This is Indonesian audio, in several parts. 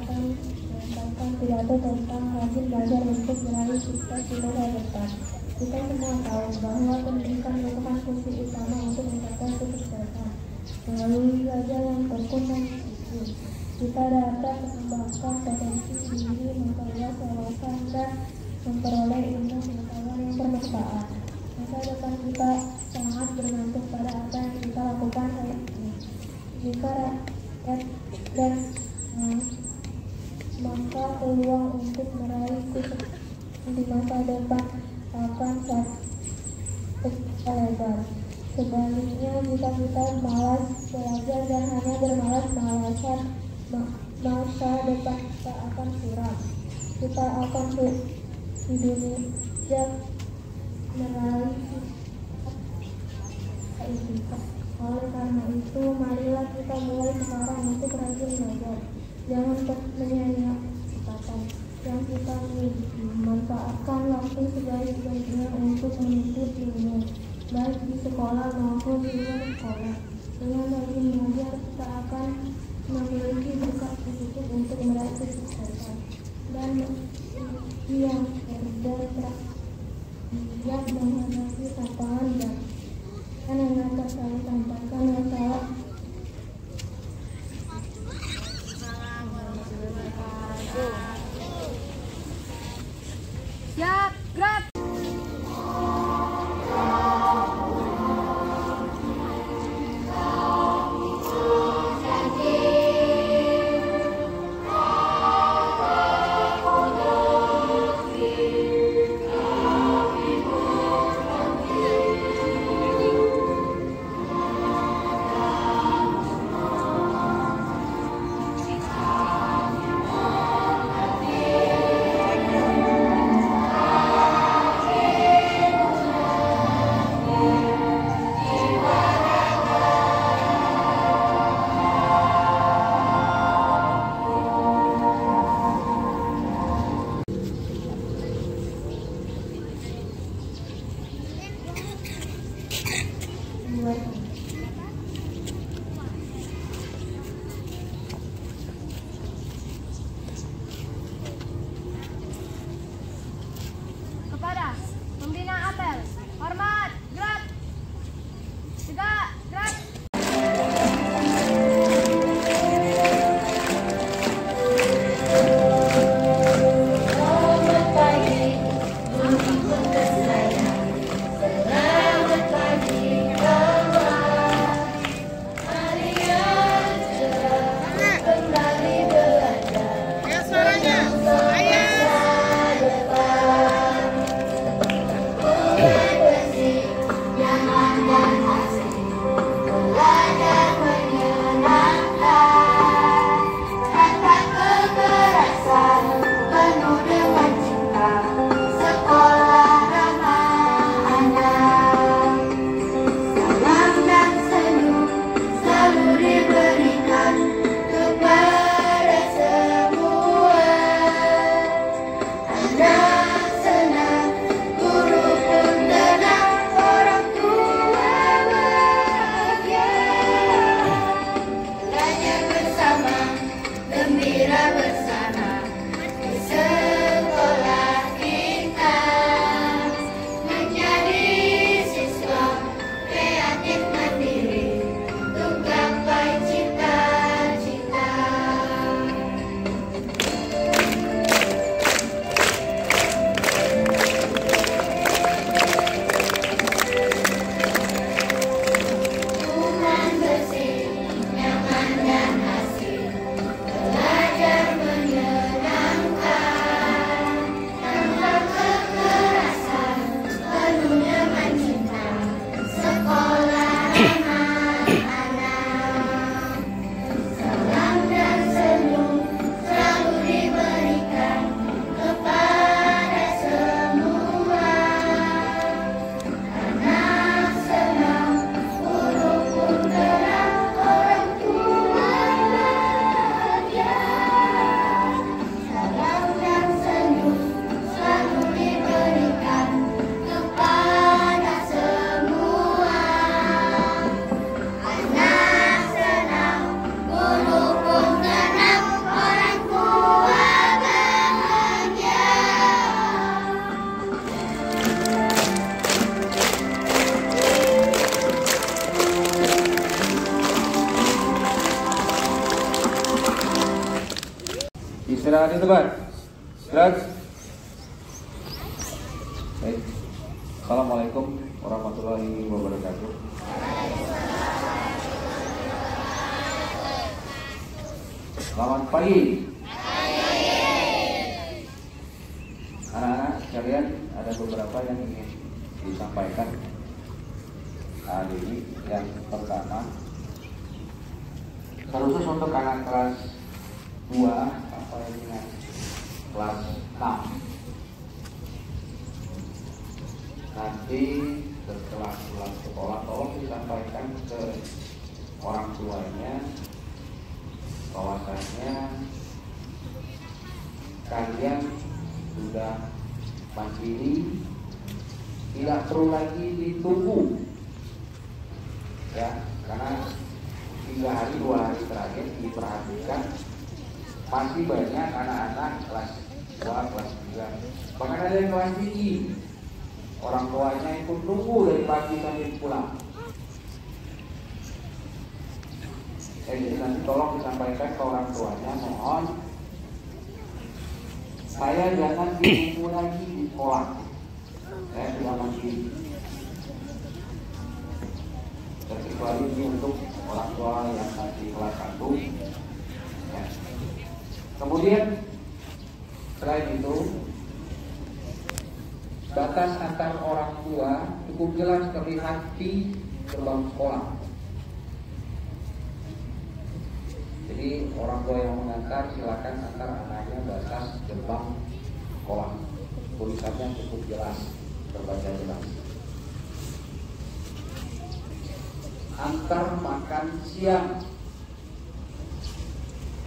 akan menyampaikan pidato tentang rajin belajar untuk meraih cita-cita masa depan. Kita semua tahu bahwa pendidikan merupakan fungsi utama untuk mencapai kesuksesan. Melalui belajar yang tekun dan disiplin, kita dapat mengembangkan potensi diri, memperluas wawasan, dan memperoleh ilmu pengetahuan yang bermanfaat. Masa depan kita sangat bergantung pada apa yang kita lakukan hari ini. Jika rakyat dan maka peluang untuk meraih kesuksesan di masa depan akan sangat lebar. Sebaliknya, jika kita malas belajar dan hanya bermalas-malasan, masa depan kita akan suram. Kita akan di dunia meraih cita-cita. Oleh karena itu, marilah kita mulai sekarang untuk rajin belajar. Jangan menyia-nyiakan kesempatan yang kita miliki. Manfaatkan waktu sebaik-baiknya untuk menuntut ilmu, baik di sekolah maupun di luar sekolah. Dengan rajin belajar, kita akan memiliki bekal cukup untuk meraih kesuksesan dan yang cerdas siap menghadapi tantangan dan yang dapat saya sampaikan masalah. Siap, gerak. Istirahat di tempat. Istirahat. Baik. Assalamualaikum warahmatullahi wabarakatuh. Selamat pagi. Anak-anak sekalian, ada beberapa yang ingin disampaikan hari ini. Yang pertama, khusus untuk anak kelas 2 sampai dengan kelas 6. Nanti setelah pulang sekolah, tolong disampaikan ke orang tuanya bahwasanya kalian sudah mandiri, tidak perlu lagi ditunggu ya, karena 3 hari 2 hari terakhir diperhatikan masih banyak anak-anak kelas 2, kelas 3, bahkan ada yang kelas tinggi, orang tuanya ikut tunggu dari pagi sampai pulang. Jadi nanti tolong disampaikan ke orang tuanya, mohon saya jangan ditunggu lagi di sekolah, saya sudah mandiri. Kecuali ini untuk orang tua yang masih kelas 1 ya. Kemudian selain itu, batas antar orang tua cukup jelas terlihat di gerbang sekolah. Jadi orang tua yang mengantar silakan antar anaknya batas gerbang sekolah. Tulisannya cukup jelas, terbaca jelas. Antar makan siang,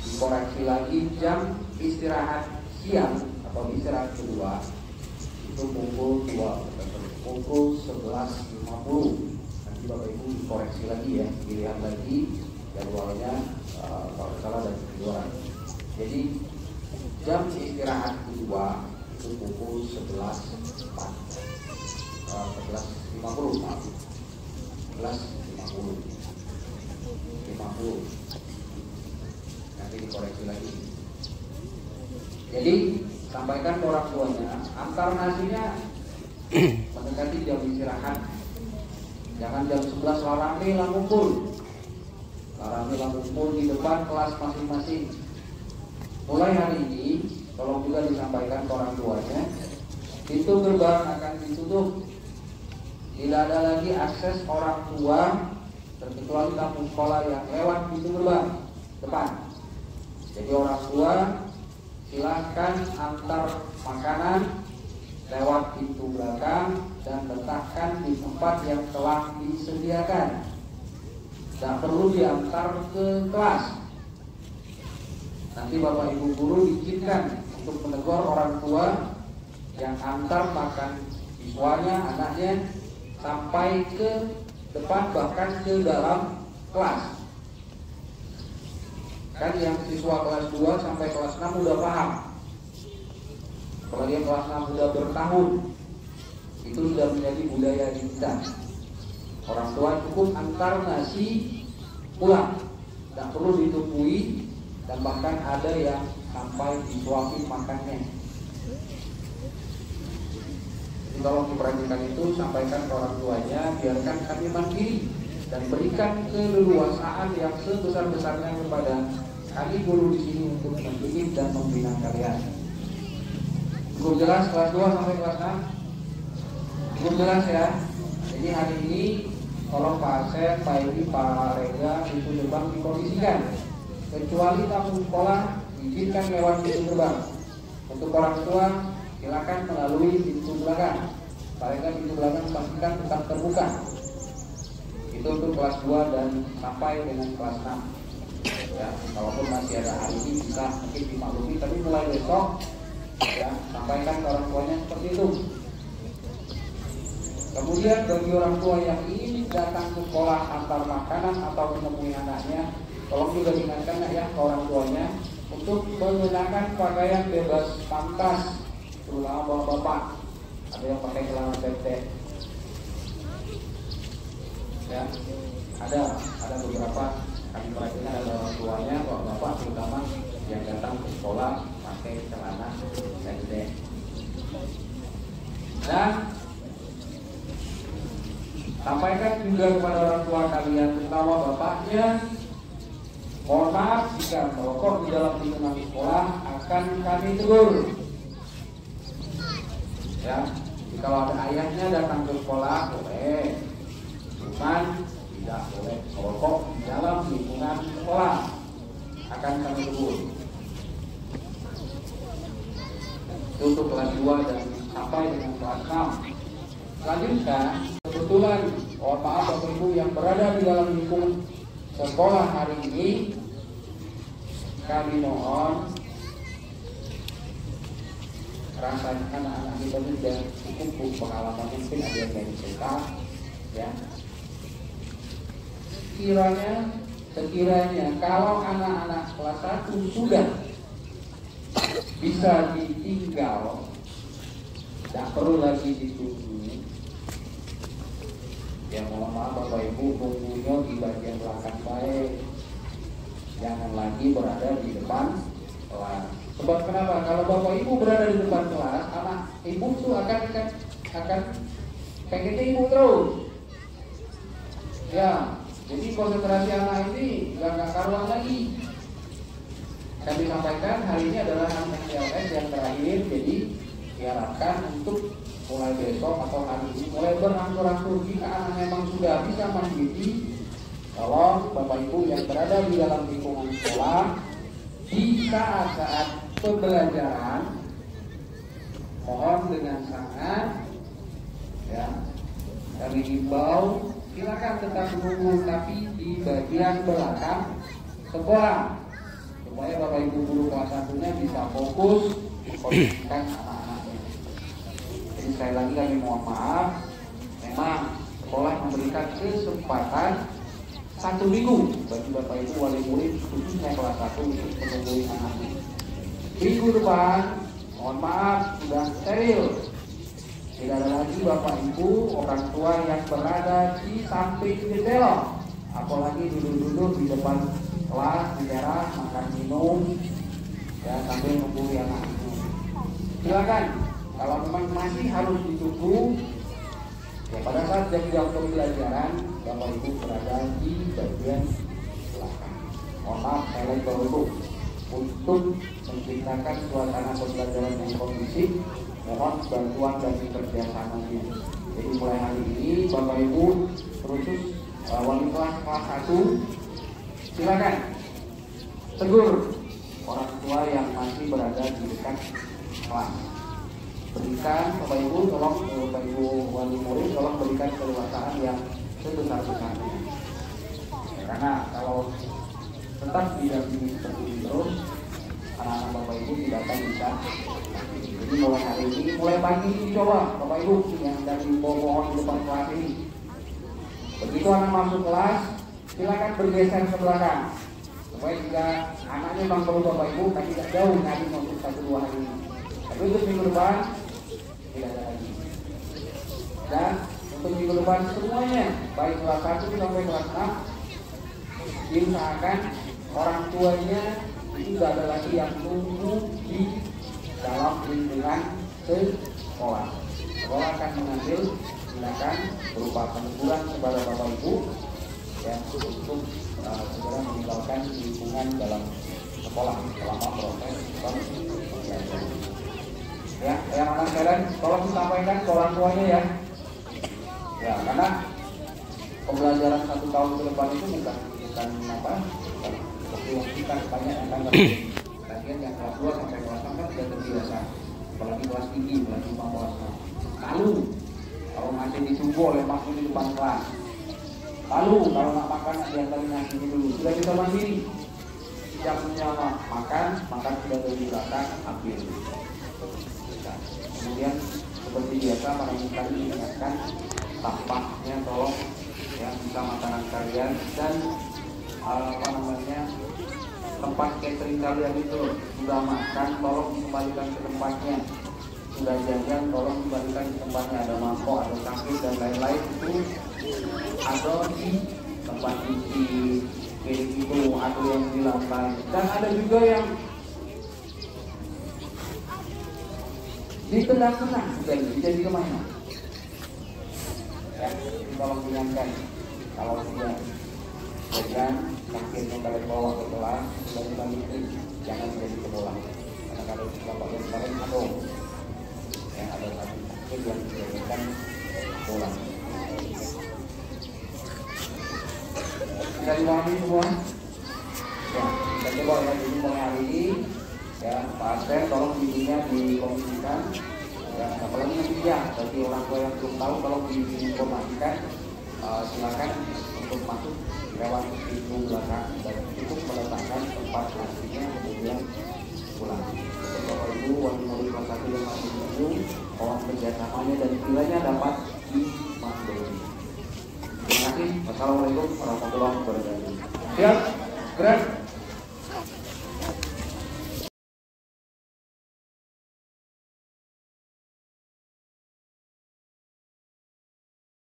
dikoreksi lagi jam istirahat siang atau istirahat kedua itu pukul 11.50. Nanti Bapak Ibu dikoreksi lagi ya, dilihat lagi jadwalnya kalau salah dari keluaran. Jadi jam istirahat kedua itu pukul 11.50. Nanti dikoreksi lagi. Jadi sampaikan ke orang tuanya, antar nasinya mendekati jam istirahat. Jangan jam 11 larame ngumpul. Larame ngumpul di depan kelas masing-masing. Mulai hari ini tolong juga disampaikan ke orang tuanya, pintu gerbang akan ditutup. Tidak ada lagi akses orang tua terkecuali tamu sekolah yang lewat pintu gerbang depan. Jadi orang tua silakan antar makanan lewat pintu belakang dan letakkan di tempat yang telah disediakan. Tidak perlu diantar ke kelas. Nanti Bapak Ibu guru diizinkan untuk menegur orang tua yang antar makan siswanya, anaknya sampai ke depan bahkan ke dalam kelas. Kan yang siswa kelas 2 sampai kelas 6 udah paham. Kalau dia kelas 6 udah bertahun, itu sudah menjadi budaya kita. Orang tua cukup antar nasi pulang, tidak perlu ditungguin, dan bahkan ada yang sampai disuapin makannya. Jadi tolong diperhatikan itu, sampaikan ke orang tuanya, biarkan kami mandiri dan berikan keleluasaan yang sebesar-besarnya kepada kami guru di sini untuk mendidik dan membina kalian. Cukup jelas kelas 2 sampai kelas 6? Cukup jelas ya. Jadi hari ini tolong Pak Asep, Pak Edi, Pak Rega pintu gerbang dikondisikan. Kecuali tamu sekolah diizinkan lewat pintu gerbang. Untuk orang tua silakan melalui pintu belakang. Pak Rega pintu belakang pastikan tetap terbuka. Itu untuk kelas 2 dan sampai dengan kelas 6. Ya, kalaupun masih ada hari ini bisa mungkin dimaklumi, tapi mulai besok ya sampaikan ke orang tuanya seperti itu. Kemudian bagi orang tua yang ingin datang ke sekolah antar makanan atau menemui anaknya, tolong juga diingatkan ya ke orang tuanya untuk menggunakan pakaian bebas pantas, terutama bapak-bapak. Ada yang pakai celana pendek. Ya, ada beberapa kami perhatikan ada orang tuanya, bapak-bapak terutama yang datang ke sekolah pakai celana pendek. Dan sampaikan juga kepada orang tua kalian, terutama bapaknya, mohon maaf jika merokok di dalam lingkungan sekolah akan kami tegur. Ya, kalau ada ayahnya datang ke sekolah boleh, cuman tidak boleh merokok di dalam lingkungan sekolah, akan kami tegur. Untuk kelas 2 dan sampai dengan kelas 6. Selanjutnya, kebetulan mohon maaf Bapak Ibu yang berada di dalam lingkungan sekolah hari ini, kami mohon rasanya anak-anak kita sudah cukup pengalaman, mungkin ada yang dari TK, ya. Sekiranya kalau anak-anak kelas 1 sudah bisa ditinggal, tidak perlu lagi ditunggu. Ya mohon maaf Bapak Ibu, tunggunya di bagian belakang baik, jangan lagi berada di depan kelas. Sebab kenapa? Kalau Bapak Ibu berada di depan kelas, anak Ibu tuh akan pengen Ibu terus. Ya, jadi konsentrasi anak ini nggak karuan lagi. Kami sampaikan hari ini adalah MCLS yang terakhir, jadi diharapkan untuk mulai besok atau hari ini mulai berangsur-angsur. Jika anak memang sudah bisa mandiri, tolong Bapak Ibu yang berada di dalam lingkungan sekolah di saat-saat pembelajaran, mohon dengan sangat ya kami himbau silakan tetap menunggu tapi di bagian belakang sekolah supaya Bapak Ibu guru kelas 1-nya bisa fokus mengkondisikan anak-anaknya. Jadi sekali lagi kami mohon maaf, memang sekolah memberikan kesempatan 1 minggu bagi Bapak Ibu wali murid khususnya kelas 1 untuk menunggu anaknya. Minggu depan, mohon maaf, sudah steril. Tidak ada lagi Bapak Ibu orang tua yang berada di samping jendela, apalagi duduk-duduk di depan kelas di teras makan minum ya sambil menunggu anak-anak. Silakan, kalau memang masih harus ditunggu ya pada saat jam-jam pembelajaran Bapak Ibu berada di bagian belakang. Mohon maaf saya lagi Bapak Ibu, untuk menciptakan suasana pembelajaran yang kondusif, mohon bantuan dari kerjasamanya. Jadi mulai hari ini Bapak Ibu khusus wali kelas 1 silakan tegur orang tua yang masih berada di dekat kelas. Berikan Bapak Ibu, tolong Bapak Ibu wali murid tolong berikan kelewasaan yang sebesar-besarnya. Karena kalau tetap didampingi seperti ini terus, anak-anak Bapak Ibu tidak akan bisa. Jadi mulai hari ini, mulai pagi ini coba Bapak Ibu yang dari pohon di depan kelas ini. Begitu anak masuk kelas, silakan bergeser ke belakang. Supaya jika anaknya memang perlu Bapak Ibu, tapi tidak jauh nanti untuk 1-2 hari ini. Tapi untuk minggu depan tidak ada lagi. Dan untuk minggu depan semuanya, baik kelas 1 sampai kelas 6, diusahakan orang tuanya tidak ada lagi yang tunggu di dalam lingkungan sekolah. Sekolah akan mengambil tindakan berupa peneguran kepada Bapak Ibu yang untuk segera meninggalkan lingkungan dalam sekolah selama proses pembelajaran. Ya, yang anak sekalian, tolong disampaikan ke orang tuanya ya. Ya, karena pembelajaran 1 tahun ke depan itu bukan apa? Bukan banyak yang akan bagian yang kelas 2 sampai kelas 6 kan sudah terbiasa, apalagi kelas tinggi, kelas 5, kelas 6. Lalu kalau masih ditunggu oleh makmum di depan kelas, lalu kalau nak makan diantarin nasi dulu, sudah bisa mandiri. Jamnya makan sudah dari belakang ambil. Kemudian seperti biasa para murid diingatkan sampahnya tolong ya bisa makanan kalian dan tempat catering kalian itu sudah makan tolong dikembalikan ke tempatnya, sudah jajan tolong dikembalikan ke tempatnya, ada mangkok, ada cangkir dan lain-lain itu ada di tempat cuci piring itu, ada yang di lantai dan ada juga yang ditendang-tendang jadi kemana? Ya, tolong ingatkan kalau tidak jajan kakinya kalian bawa ke kelas dan dibalikin, jangan menjadi pembola. Karena kalau bapak dan kalian ada satu sakit yang dijadikan bola. Kita dipahami semua? Ya, kita coba ya, jadi mulai hari ini ya, Pak Asep tolong bimbingnya dikomisikan ya, apalagi nanti ya, bagi orang tua yang belum tahu tolong diinformasikan. Silakan untuk masuk lewat pintu belakang dan cukup meletakkan tempat nasinya kemudian pulang. Bapak Ibu wali murid kelas 1 yang masih menunggu, mohon kerjasamanya dan kiranya dapat dimaklumi. Terima kasih. Wassalamualaikum warahmatullahi wabarakatuh. Siap, gerak.